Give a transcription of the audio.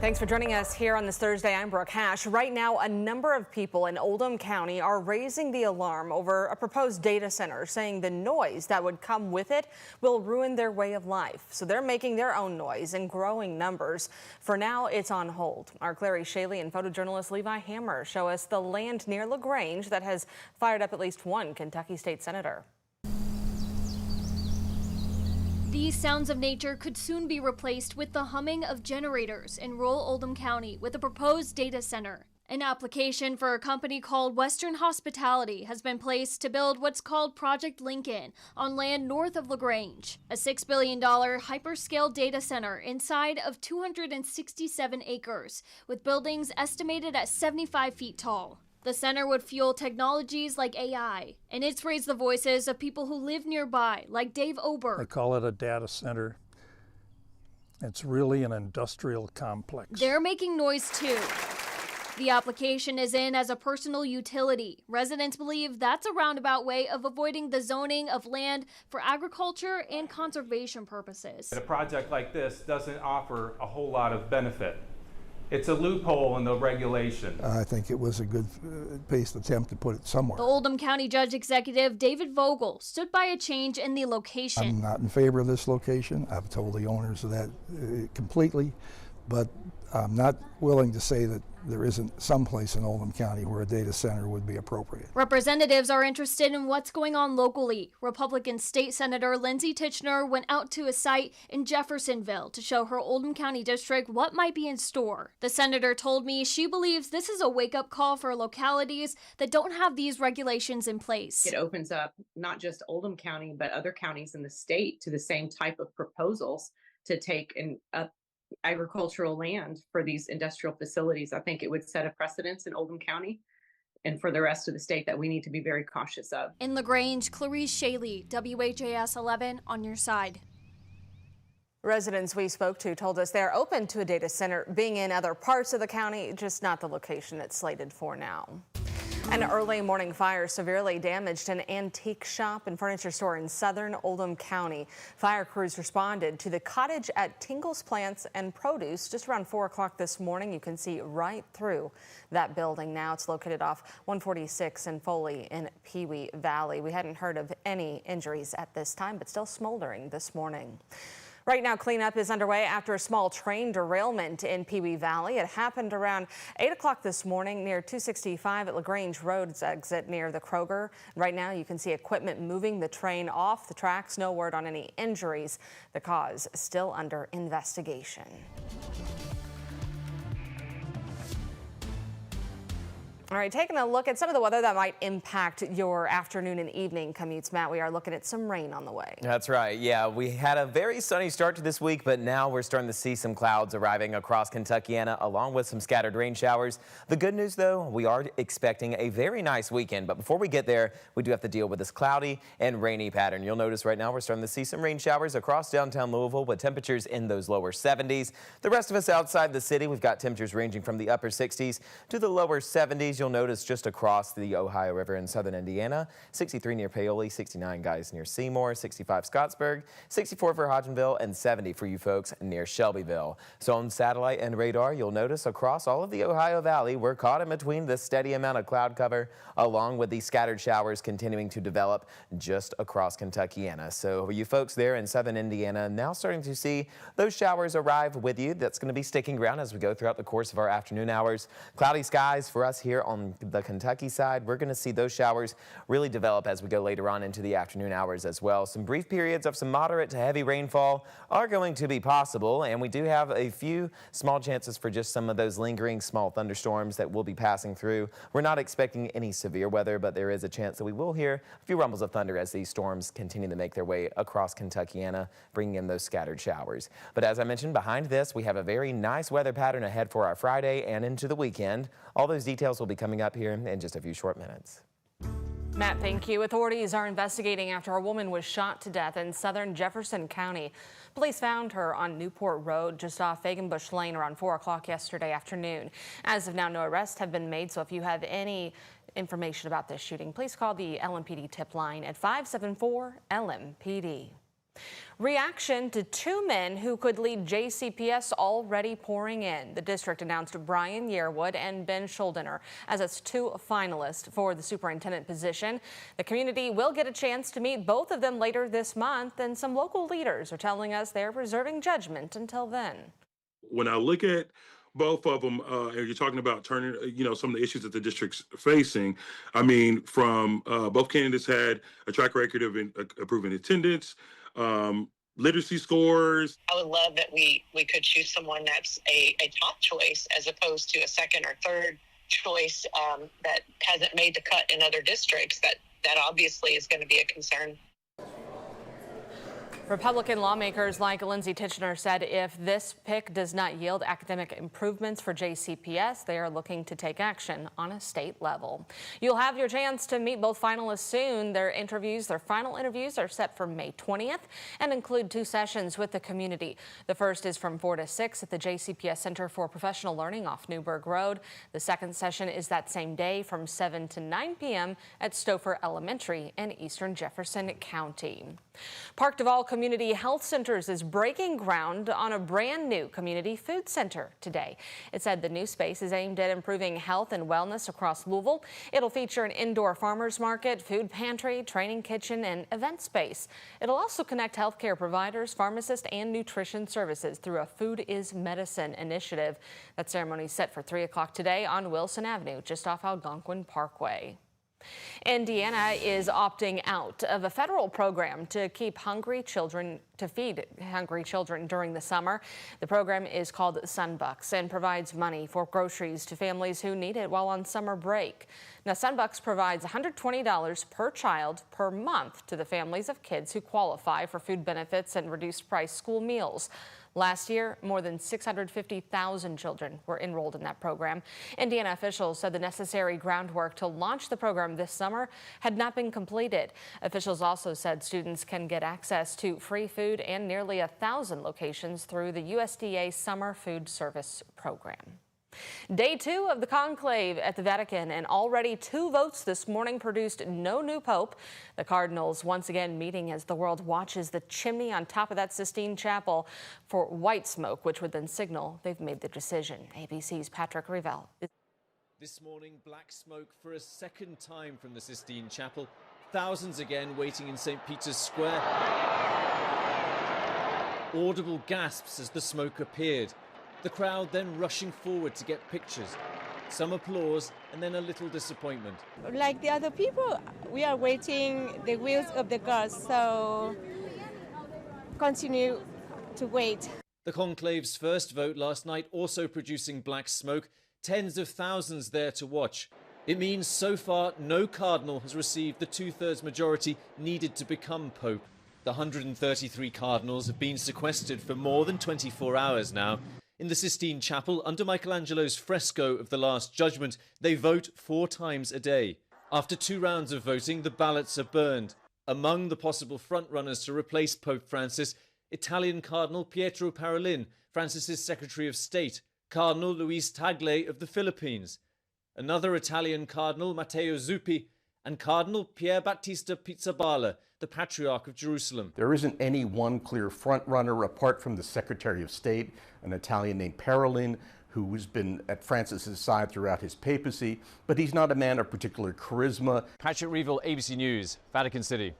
Thanks for joining us here on this Thursday. I'm Brooke Hash. Right now, a number of people in Oldham County are raising the alarm over a proposed data center, saying the noise that would come with it will ruin their way of life. So they're making their own noise in growing numbers. For now, it's on hold. Our Clary Shaley and photojournalist Levi Hammer show us the land near LaGrange that has fired up at least one Kentucky state senator. These sounds of nature could soon be replaced with the humming of generators in rural Oldham County with a proposed data center. An application for a company called Western Hospitality has been placed to build what's called Project Lincoln on land north of LaGrange, a $6 billion hyperscale data center inside of 267 acres, with buildings estimated at 75 feet tall. The center would fuel technologies like AI, and it's raised the voices of people who live nearby, like Dave Ober. They call it a data center. It's really an industrial complex. They're making noise too. The application is in as a personal utility. Residents believe that's a roundabout way of avoiding the zoning of land for agriculture and conservation purposes. A project like this doesn't offer a whole lot of benefit. It's a loophole in the regulation. I think it was a good paced attempt to put it somewhere. The Oldham County Judge Executive David Vogel stood by a change in the location. I'm not in favor of this location. I've told the owners of that completely, but I'm not willing to say that there isn't some place in Oldham County where a data center would be appropriate. Representatives are interested in what's going on locally. Republican State Senator Lindsay Titchener went out to a site in Jeffersonville to show her Oldham County district what might be in store. The senator told me she believes this is a wake-up call for localities that don't have these regulations in place. It opens up not just Oldham County, but other counties in the state to the same type of proposals to take up agricultural land for these industrial facilities. I think it would set a precedence in Oldham County and for the rest of the state that we need to be very cautious of. In LaGrange, Clarice Shaley, WHAS11 on your side. Residents we spoke to told us they're open to a data center being in other parts of the county, just not the location it's slated for now. An early morning fire severely damaged an antique shop and furniture store in southern Oldham County. Fire crews responded to the cottage at Tingle's Plants and Produce just around 4 o'clock this morning. You can see right through that building now. It's located off 146 and Foley in Pewee Valley. We hadn't heard of any injuries at this time, but still smoldering this morning. Right now, cleanup is underway after a small train derailment in Pewee Valley. It happened around 8 o'clock this morning near 265 at LaGrange Road's exit near the Kroger. Right now, you can see equipment moving the train off the tracks. No word on any injuries. The cause still under investigation. All right, taking a look at some of the weather that might impact your afternoon and evening commutes, Matt. We are looking at some rain on the way. That's right. Yeah, we had a very sunny start to this week, but now we're starting to see some clouds arriving across Kentuckiana, along with some scattered rain showers. The good news, though, we are expecting a very nice weekend. But before we get there, we do have to deal with this cloudy and rainy pattern. You'll notice right now we're starting to see some rain showers across downtown Louisville with temperatures in those lower 70s. The rest of us outside the city, we've got temperatures ranging from the upper 60s to the lower 70s. You'll notice just across the Ohio River in southern Indiana, 63 near Paoli, 69 guys near Seymour, 65 Scottsburg, 64 for Hodgenville, and 70 for you folks near Shelbyville. So on satellite and radar, you'll notice across all of the Ohio Valley, we're caught in between the steady amount of cloud cover along with these scattered showers continuing to develop just across Kentuckiana. So you folks there in southern Indiana now starting to see those showers arrive with you. That's going to be sticking around as we go throughout the course of our afternoon hours. Cloudy skies for us here on the Kentucky side. We're going to see those showers really develop as we go later on into the afternoon hours as well. Some brief periods of some moderate to heavy rainfall are going to be possible, and we do have a few small chances for just some of those lingering small thunderstorms that will be passing through. We're not expecting any severe weather, but there is a chance that we will hear a few rumbles of thunder as these storms continue to make their way across Kentuckiana, bringing in those scattered showers. But as I mentioned, behind this, we have a very nice weather pattern ahead for our Friday and into the weekend. All those details will be coming up here in just a few short minutes. Matt, thank you. Authorities are investigating after a woman was shot to death in southern Jefferson County. Police found her on Newport Road just off Faganbush Lane around 4 o'clock yesterday afternoon. As of now, no arrests have been made, so if you have any information about this shooting, please call the LMPD tip line at 574-LMPD. Reaction to two men who could lead JCPS already pouring in. The district announced Brian Yearwood and Ben Schuldener as its two finalists for the superintendent position. The community will get a chance to meet both of them later this month, and some local leaders are telling us they're reserving judgment until then. When I look at both of them, and you're talking about turning, some of the issues that the district's facing. I mean, from both candidates had a track record of improving attendance, literacy scores. I would love that we could choose someone that's a top choice as opposed to a second or third choice that hasn't made the cut in other districts. That obviously is going to be a concern. Republican lawmakers like Lindsay Titchener said if this pick does not yield academic improvements for JCPS, they are looking to take action on a state level. You'll have your chance to meet both finalists soon. Their final interviews are set for May 20th and include two sessions with the community. The first is from 4 to 6 at the JCPS Center for Professional Learning off Newburgh Road. The second session is that same day from 7 to 9 p.m. at Stouffer Elementary in Eastern Jefferson County. Park Duval Community Health Centers is breaking ground on a brand new community food center today. It said the new space is aimed at improving health and wellness across Louisville. It'll feature an indoor farmers market, food pantry, training kitchen, and event space. It'll also connect healthcare providers, pharmacists, and nutrition services through a Food is Medicine initiative. That ceremony is set for 3 o'clock today on Wilson Avenue, just off Algonquin Parkway. Indiana is opting out of a federal program to feed hungry children during the summer. The program is called Sunbucks and provides money for groceries to families who need it while on summer break. Now, Sunbucks provides $120 per child per month to the families of kids who qualify for food benefits and reduced price school meals. Last year, more than 650,000 children were enrolled in that program. Indiana officials said the necessary groundwork to launch the program this summer had not been completed. Officials also said students can get access to free food and nearly 1,000 locations through the USDA Summer Food Service program. Day 2 of the conclave at the Vatican, and already 2 votes this morning produced no new pope. The cardinals once again meeting as the world watches the chimney on top of that Sistine Chapel for white smoke, which would then signal they've made the decision. ABC's Patrick Revelle. This morning, black smoke for a second time from the Sistine Chapel. Thousands again waiting in St. Peter's Square. Audible gasps as the smoke appeared. The crowd then rushing forward to get pictures. Some applause and then a little disappointment. Like the other people, we are waiting the wheels of the cars, so continue to wait. The conclave's first vote last night also producing black smoke. Tens of thousands there to watch. It means so far no cardinal has received the 2/3 majority needed to become pope. The 133 cardinals have been sequestered for more than 24 hours now. In the Sistine Chapel, under Michelangelo's fresco of the Last Judgment, they vote 4 times a day. After 2 rounds of voting, the ballots are burned. Among the possible frontrunners to replace Pope Francis, Italian Cardinal Pietro Parolin, Francis's Secretary of State, Cardinal Luis Tagle of the Philippines, another Italian Cardinal Matteo Zuppi, and Cardinal Pier Battista Pizzaballa, the Patriarch of Jerusalem. There isn't any one clear frontrunner apart from the Secretary of State, an Italian named Parolin, who's been at Francis's side throughout his papacy, but he's not a man of particular charisma. Patrick Revelle, ABC News, Vatican City.